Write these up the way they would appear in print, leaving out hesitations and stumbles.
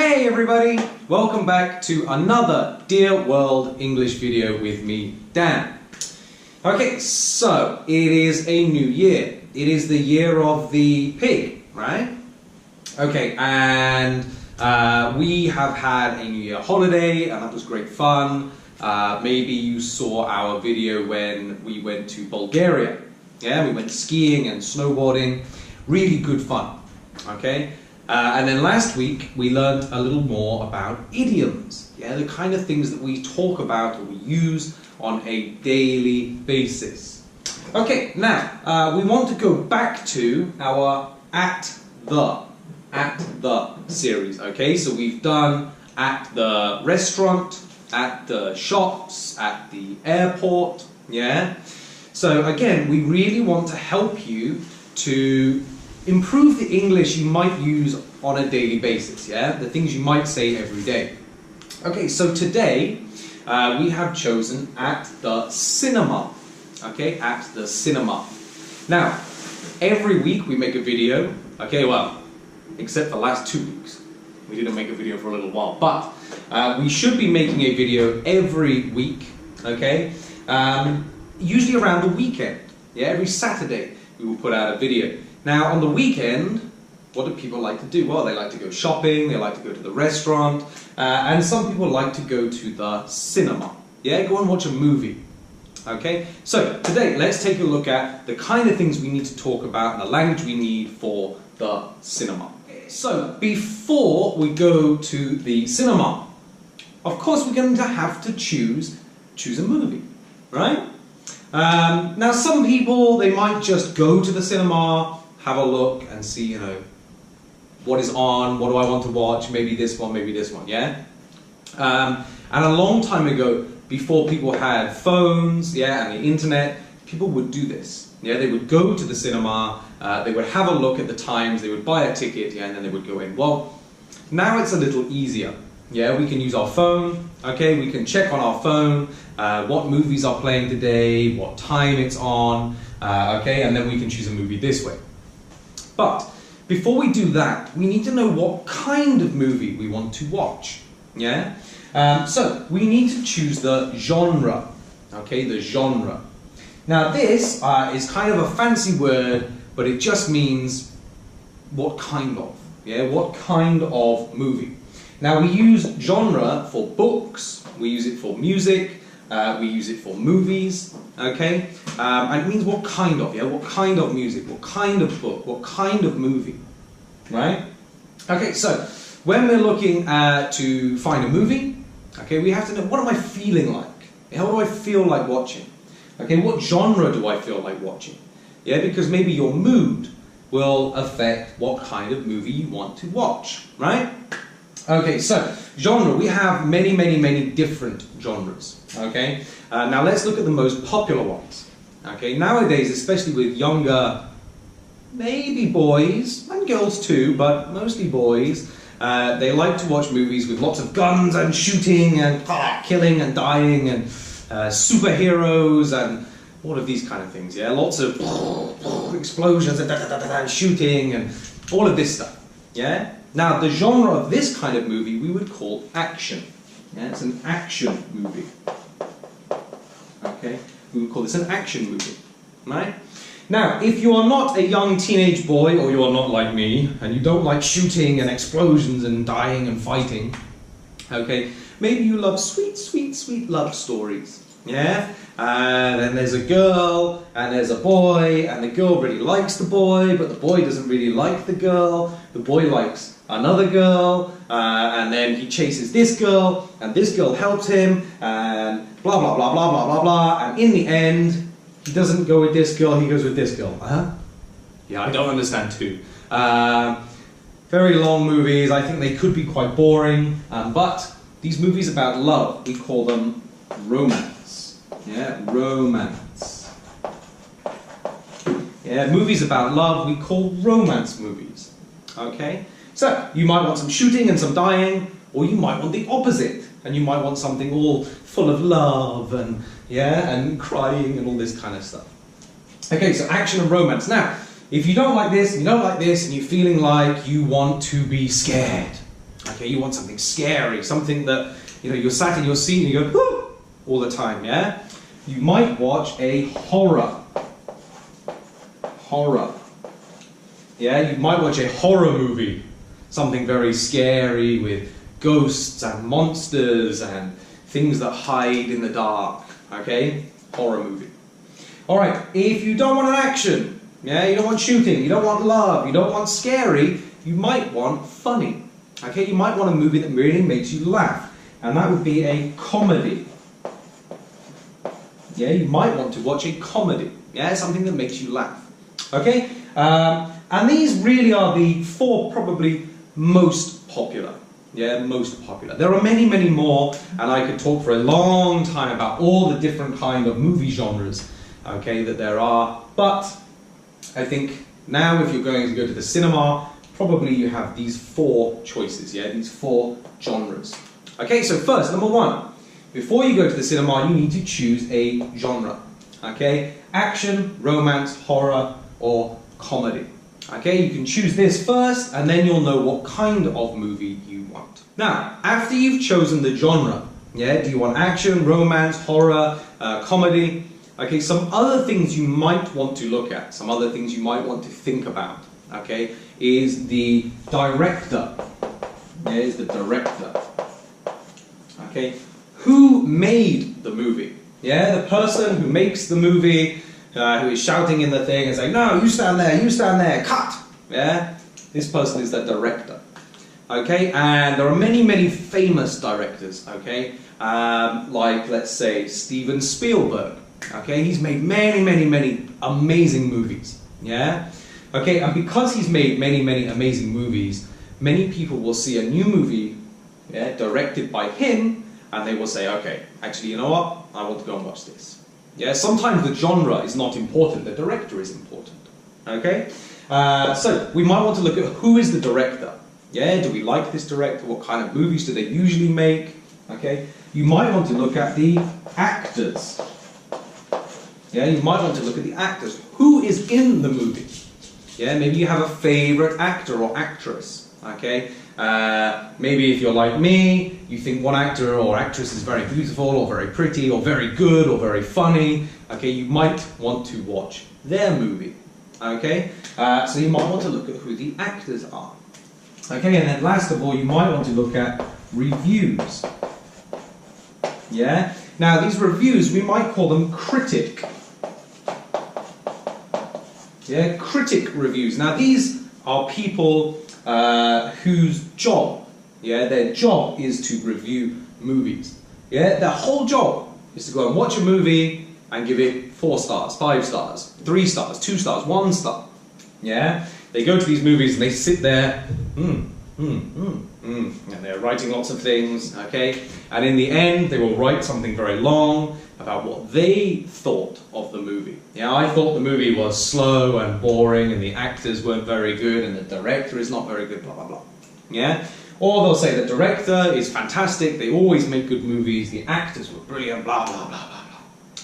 Hey everybody! Welcome back to another Dear World English video with me, Dan. Okay, so it is a new year. It is the year of the pig, right? Okay, and we have had a New Year holiday and that was great fun. Maybe you saw our video when we went to Bulgaria. Yeah, we went skiing and snowboarding. Really good fun. Okay? And then last week we learned a little more about idioms. Yeah, the kind of things that we talk about or we use on a daily basis. Okay, now we want to go back to our at the series. Okay, so we've done at the restaurant, at the shops, at the airport. Yeah. So again, we really want to help you to improve the English you might use on a daily basis, yeah? The things you might say every day. Okay, so today we have chosen at the cinema. Okay, at the cinema. Now, every week we make a video. Okay, well, except for the last 2 weeks. We didn't make a video for a little while, but we should be making a video every week, okay? Usually around the weekend. Yeah, every Saturday we will put out a video. Now, on the weekend, what do people like to do? Well, they like to go shopping, they like to go to the restaurant, and some people like to go to the cinema. Yeah, go and watch a movie. Okay, so today let's take a look at the kind of things we need to talk about and the language we need for the cinema. So, before we go to the cinema, of course we're going to have to choose a movie, right? Now, some people, they might just go to the cinema, have a look and see, you know, what is on, what do I want to watch, maybe this one, yeah? And a long time ago, before people had phones, yeah, and the internet, people would do this. Yeah, they would go to the cinema, they would have a look at the times, they would buy a ticket, yeah, and then they would go in. Well, now it's a little easier. Yeah, we can use our phone, okay, we can check on our phone what movies are playing today, what time it's on, okay, and then we can choose a movie this way. But before we do that, we need to know what kind of movie we want to watch, yeah? So we need to choose the genre, okay, the genre. Now this is kind of a fancy word, but it just means what kind of, yeah, what kind of movie. Now we use genre for books, we use it for music, we use it for movies, okay? And it means what kind of, yeah? What kind of music, what kind of book, what kind of movie, right? Okay, so when we're looking to find a movie, okay, we have to know, what am I feeling like? How do I feel like watching? Okay, what genre do I feel like watching? Yeah, because maybe your mood will affect what kind of movie you want to watch, right? Okay, so genre, we have many different genres, okay? Now let's look at the most popular ones, okay? Nowadays, especially with younger, maybe boys, and girls too, but mostly boys, they like to watch movies with lots of guns and shooting and killing and dying and superheroes and all of these kind of things, yeah? Lots of explosions and shooting and all of this stuff, yeah? Now, the genre of this kind of movie we would call action. Yeah, it's an action movie. Okay, we would call this an action movie, right? Now, if you are not a young teenage boy, or you are not like me, and you don't like shooting and explosions and dying and fighting, okay, maybe you love sweet love stories, yeah? And there's a girl, and there's a boy, and the girl really likes the boy, but the boy doesn't really like the girl. The boy likes another girl, and then he chases this girl, and this girl helps him, and blah blah blah blah blah blah blah, and in the end, he doesn't go with this girl, he goes with this girl. Yeah, I don't understand too. Very long movies, I think they could be quite boring, but these movies about love, we call them romance. Yeah, romance. Yeah, movies about love we call romance movies. Okay? So, you might want some shooting and some dying, or you might want the opposite, and you might want something all full of love and, yeah, and crying and all this kind of stuff. Okay, so action and romance. Now, if you don't like this, and you don't like this, and you're feeling like you want to be scared, Okay, you want something scary, something that, you know, you're sat in your seat and you go, whoo, all the time, yeah? You might watch a horror. Horror. Yeah, you might watch a horror movie. Something very scary with ghosts and monsters and things that hide in the dark. Okay? Horror movie. Alright, if you don't want an action, yeah, you don't want shooting, you don't want love, you don't want scary, you might want funny. Okay, you might want a movie that really makes you laugh. And that would be a comedy. Yeah, you might want to watch a comedy. Yeah, something that makes you laugh. Okay? And these really are the four probably most popular. Yeah, most popular. There are many, many more, and I could talk for a long time about all the different kind of movie genres, okay, that there are. But I think now if you're going to go to the cinema, probably you have these four choices, yeah, these four genres. Okay, so first, number one, before you go to the cinema, you need to choose a genre. Okay, action, romance, horror, or comedy. Okay, you can choose this first, and then you'll know what kind of movie you want. Now, after you've chosen the genre, yeah, do you want action, romance, horror, comedy? Okay, some other things you might want to look at, some other things you might want to think about, okay, is the director. Yeah, is the director. Okay, who made the movie? Yeah, the person who makes the movie, who is shouting in the thing and saying, no, you stand there, cut! Yeah? This person is the director. Okay? And there are many, many famous directors, okay? Like, let's say, Steven Spielberg. Okay? He's made many, many, many amazing movies. Yeah? Okay, and because he's made many, many amazing movies, many people will see a new movie, yeah, directed by him, and they will say, okay, actually, you know what? I want to go and watch this. Yeah, sometimes the genre is not important, the director is important. Okay? So, we might want to look at who is the director. Yeah, do we like this director? What kind of movies do they usually make? Okay? You might want to look at the actors. Yeah, you might want to look at the actors. Who is in the movie? Yeah, maybe you have a favorite actor or actress. Okay? Maybe if you're like me, you think one actor or actress is very beautiful or very pretty or very good or very funny. Okay, you might want to watch their movie. Okay, so you might want to look at who the actors are. Okay, and then last of all, you might want to look at reviews. Yeah, now these reviews, we might call them critic. Yeah, critic reviews. Now these are people whose job, yeah, their job is to review movies. Yeah, their whole job is to go and watch a movie and give it 4 stars, 5 stars, 3 stars, 2 stars, 1 star. Yeah, they go to these movies and they sit there, and they're writing lots of things, okay, and in the end they will write something very long about what they thought of the movie. Yeah, I thought the movie was slow and boring and the actors weren't very good and the director is not very good, blah, blah, blah. Yeah? Or they'll say the director is fantastic, they always make good movies, the actors were brilliant, blah, blah, blah, blah,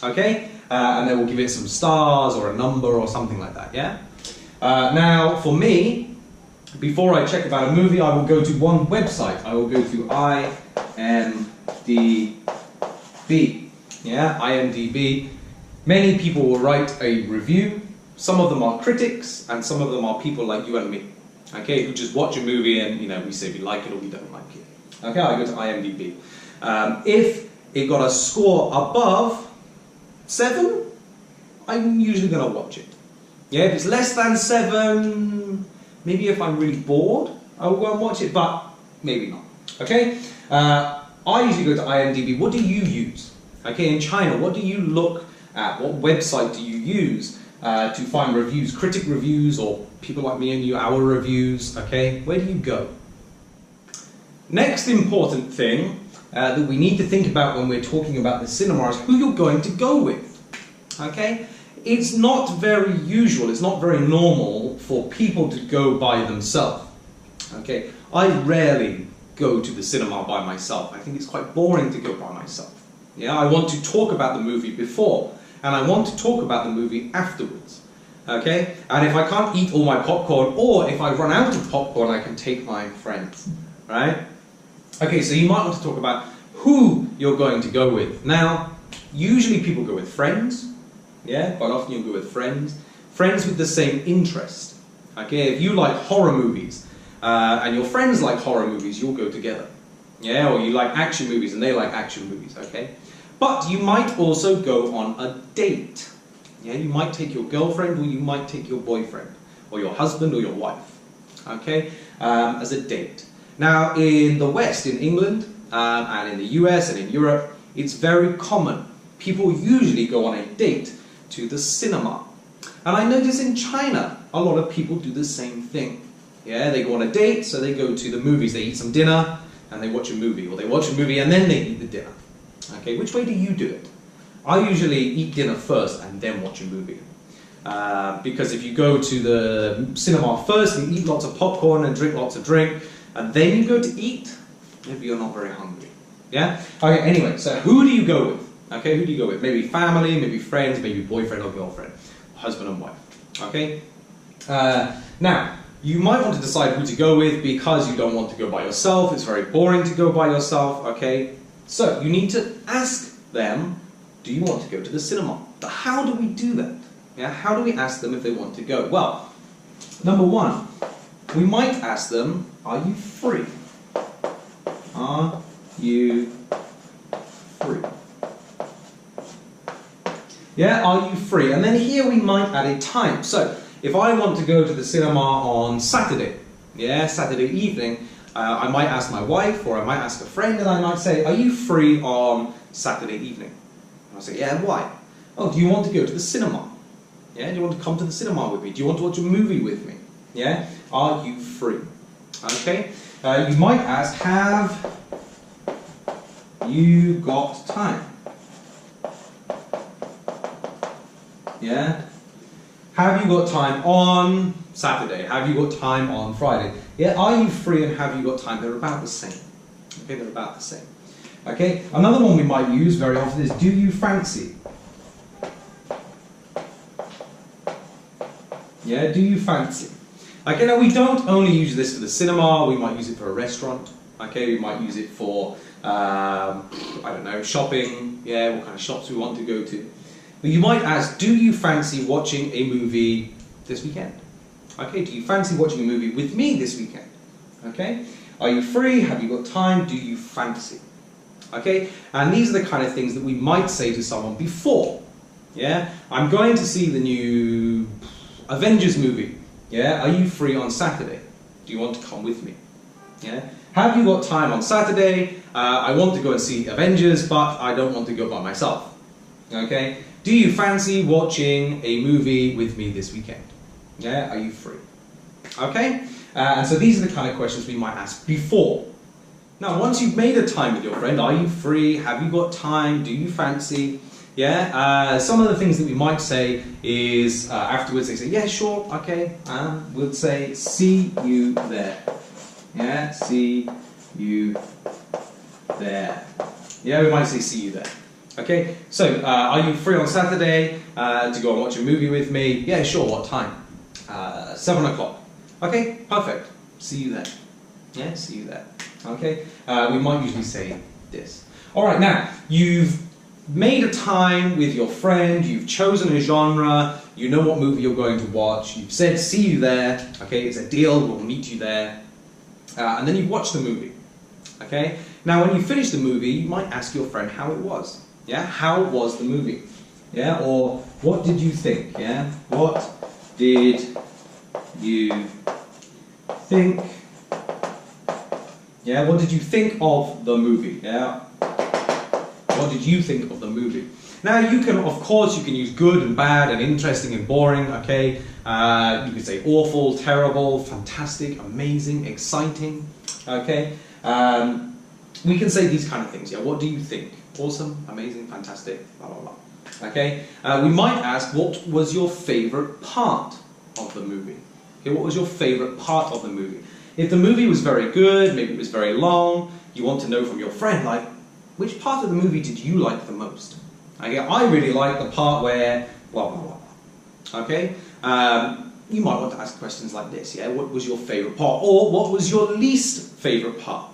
blah. Okay? And they will give it some stars or a number or something like that, yeah? Now, for me, before I check about a movie, I will go to one website. I will go to IMDb. Yeah, IMDb. Many people will write a review. Some of them are critics, and some of them are people like you and me. Okay, who just watch a movie and, you know, we say we like it or we don't like it. Okay, I go to IMDb. If it got a score above 7, I'm usually going to watch it. Yeah, if it's less than 7, maybe if I'm really bored, I will go and watch it, but maybe not. Okay? I usually go to IMDb. What do you use? Okay, in China, what do you look at? What website do you use to find reviews? Critic reviews, or people like me and you, our reviews, okay? Where do you go? Next important thing that we need to think about when we're talking about the cinema is who you're going to go with, okay? It's not very usual, it's not very normal for people to go by themselves, okay? I rarely go to the cinema by myself. I think it's quite boring to go by myself. Yeah, I want to talk about the movie before, and I want to talk about the movie afterwards. Okay? And if I can't eat all my popcorn, or if I run out of popcorn, I can take my friends. Right? Okay, so you might want to talk about who you're going to go with. Now, usually people go with friends. Yeah, quite often you'll go with friends. Friends with the same interest. Okay, if you like horror movies and your friends like horror movies, you'll go together. Yeah, or you like action movies and they like action movies, okay? But you might also go on a date. Yeah, you might take your girlfriend or you might take your boyfriend or your husband or your wife, okay, as a date. Now, in the West, in England, and in the US and in Europe, it's very common. People usually go on a date to the cinema. And I notice in China, a lot of people do the same thing. Yeah, they go on a date, so they go to the movies. They eat some dinner, and they watch a movie. Or they watch a movie, and then they eat the dinner. Okay, which way do you do it? I usually eat dinner first, and then watch a movie. Because if you go to the cinema first, and eat lots of popcorn, and drink lots of drink, and then you go to eat, maybe you're not very hungry. Yeah? Okay, anyway, so who do you go with? Okay, who do you go with? Maybe family, maybe friends, maybe boyfriend or girlfriend, husband and wife. Okay? Now, you might want to decide who to go with because you don't want to go by yourself. It's very boring to go by yourself, okay? So, you need to ask them, do you want to go to the cinema? But how do we do that? Yeah, how do we ask them if they want to go? Well, number one, we might ask them, are you free? Are you free? Yeah, are you free? And then here we might add a time. So, if I want to go to the cinema on Saturday, yeah, Saturday evening, I might ask my wife or I might ask a friend and I might say, are you free on Saturday evening? And I'll say, yeah, why? Oh, do you want to go to the cinema? Yeah, do you want to come to the cinema with me? Do you want to watch a movie with me? Yeah, are you free? Okay, you might ask, have you got time? Yeah? Have you got time on Saturday? Have you got time on Friday? Yeah, are you free and have you got time? They're about the same. Okay, they're about the same. Okay, another one we might use very often is, do you fancy? Yeah, do you fancy? Okay, now we don't only use this for the cinema, we might use it for a restaurant. Okay, we might use it for, I don't know, shopping. Yeah, what kind of shops we want to go to. But you might ask, do you fancy watching a movie this weekend? Okay, do you fancy watching a movie with me this weekend? Okay, are you free? Have you got time? Do you fancy? Okay, and these are the kind of things that we might say to someone before. Yeah, I'm going to see the new Avengers movie. Yeah, are you free on Saturday? Do you want to come with me? Yeah, have you got time on Saturday? I want to go and see Avengers, but I don't want to go by myself. Okay. Do you fancy watching a movie with me this weekend? Yeah, are you free? Okay, and so these are the kind of questions we might ask before. Now, once you've made a time with your friend, are you free? Have you got time? Do you fancy? Yeah, some of the things that we might say is afterwards they say, yeah, sure, okay, we'll say, see you there. Yeah, see you there. Yeah, we might say, see you there. Okay, so are you free on Saturday to go and watch a movie with me? Yeah, sure, what time? 7 o'clock. Okay, perfect. See you then. Yeah, see you there. Okay, we might usually say this. Alright, now, you've made a time with your friend, you've chosen a genre, you know what movie you're going to watch, you've said, see you there, okay, it's a deal, we'll meet you there, and then you've watched the movie. Okay, now when you finish the movie, you might ask your friend how it was. Yeah, how was the movie? Yeah, or what did you think? Yeah, what did you think? Yeah, what did you think of the movie? Yeah, what did you think of the movie? Now you can, of course, you can use good and bad and interesting and boring. Okay, you could say awful, terrible, fantastic, amazing, exciting. Okay, we can say these kind of things. Yeah, what do you think? Awesome, amazing, fantastic, blah, blah, blah. Okay, we might ask, what was your favourite part of the movie? Okay, what was your favourite part of the movie? If the movie was very good, maybe it was very long, you want to know from your friend, like, which part of the movie did you like the most? Okay, I really like the part where, blah, blah, blah. Okay, you might want to ask questions like this, yeah? What was your favourite part? Or what was your least favourite part?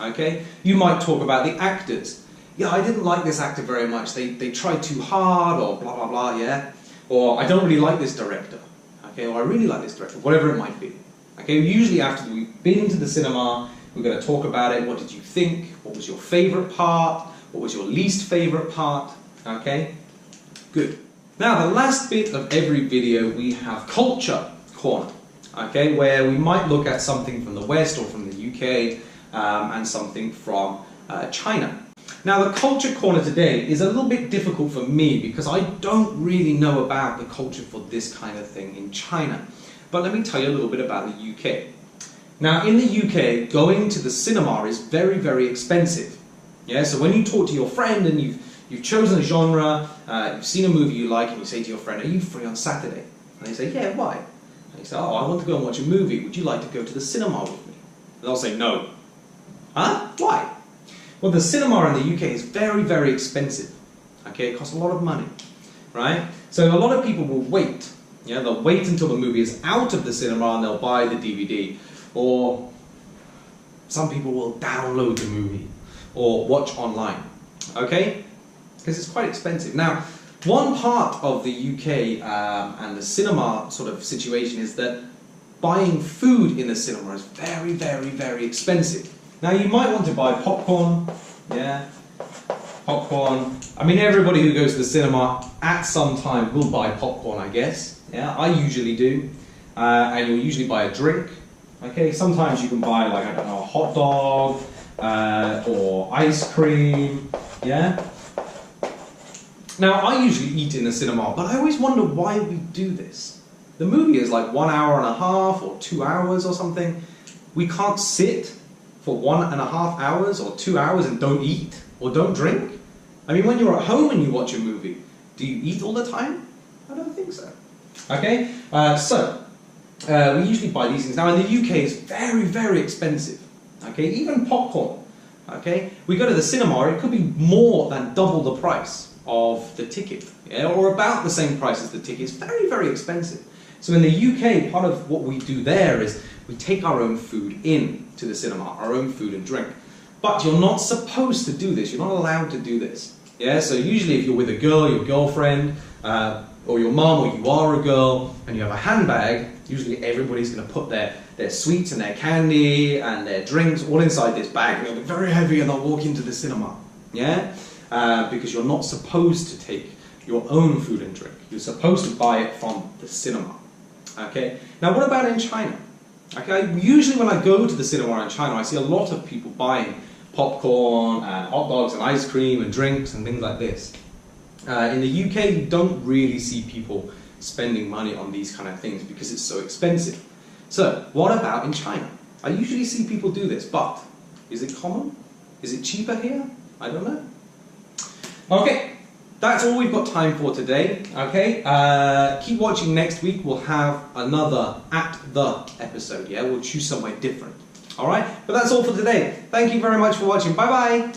Okay? You might talk about the actors. Yeah, I didn't like this actor very much. They tried too hard, or blah, blah, blah, yeah? Or I don't really like this director. Okay? Or I really like this director, whatever it might be. Okay? Usually after we've been to the cinema, we're going to talk about it. What did you think? What was your favorite part? What was your least favorite part? Okay? Good. Now, the last bit of every video, we have Culture Corner. Okay? Where we might look at something from the West or from the UK and something from China. Now, the Culture Corner today is a little bit difficult for me because I don't really know about the culture for this kind of thing in China. But let me tell you a little bit about the UK. Now, in the UK, going to the cinema is very, very expensive. Yeah, so when you talk to your friend and you've chosen a genre, you've seen a movie you like, and you say to your friend, "Are you free on Saturday?" And they say, "Yeah, why?" And you say, "Oh, I want to go and watch a movie. Would you like to go to the cinema with me?" And they'll say, "No." Huh? Why? Well, the cinema in the UK is very, very expensive. Okay, it costs a lot of money, right? So a lot of people will wait. Yeah, they'll wait until the movie is out of the cinema and they'll buy the DVD. Or some people will download the movie or watch online, okay? Because it's quite expensive. Now, one part of the UK and the cinema sort of situation is that buying food in the cinema is very, very, very expensive. Now, you might want to buy popcorn, yeah, popcorn. I mean, everybody who goes to the cinema at some time will buy popcorn, I guess. Yeah, I usually do. And you'll usually buy a drink. Okay, sometimes you can buy, like, I don't know, a hot dog or ice cream, yeah? Now, I usually eat in the cinema, but I always wonder why we do this. The movie is like 1 hour and a half or 2 hours or something. We can't sit for 1.5 hours or 2 hours and don't eat or don't drink? I mean, when you're at home and you watch a movie, do you eat all the time? I don't think so. Okay, we usually buy these things. Now in the UK it's very, very expensive. Okay, even popcorn. Okay, we go to the cinema, it could be more than double the price of the ticket, yeah? Or about the same price as the ticket. It's very, very expensive. So in the UK, part of what we do there is we take our own food in to the cinema, our own food and drink. But you're not supposed to do this. You're not allowed to do this. Yeah. So usually, if you're with a girl, your girlfriend, or your mum, or you are a girl, and you have a handbag, usually everybody's going to put their sweets and their candy and their drinks all inside this bag. And it'll be very heavy, and they'll walk into the cinema. Yeah. Because you're not supposed to take your own food and drink. You're supposed to buy it from the cinema. Okay. Now, what about in China? Okay. Usually, when I go to the cinema in China, I see a lot of people buying popcorn and hot dogs and ice cream and drinks and things like this. In the UK, you don't really see people spending money on these kind of things because it's so expensive. So, what about in China? I usually see people do this, but is it common? Is it cheaper here? I don't know. Okay, that's all we've got time for today. Okay, keep watching next week. We'll have another At The episode, yeah? We'll choose somewhere different. Alright, but that's all for today. Thank you very much for watching. Bye-bye.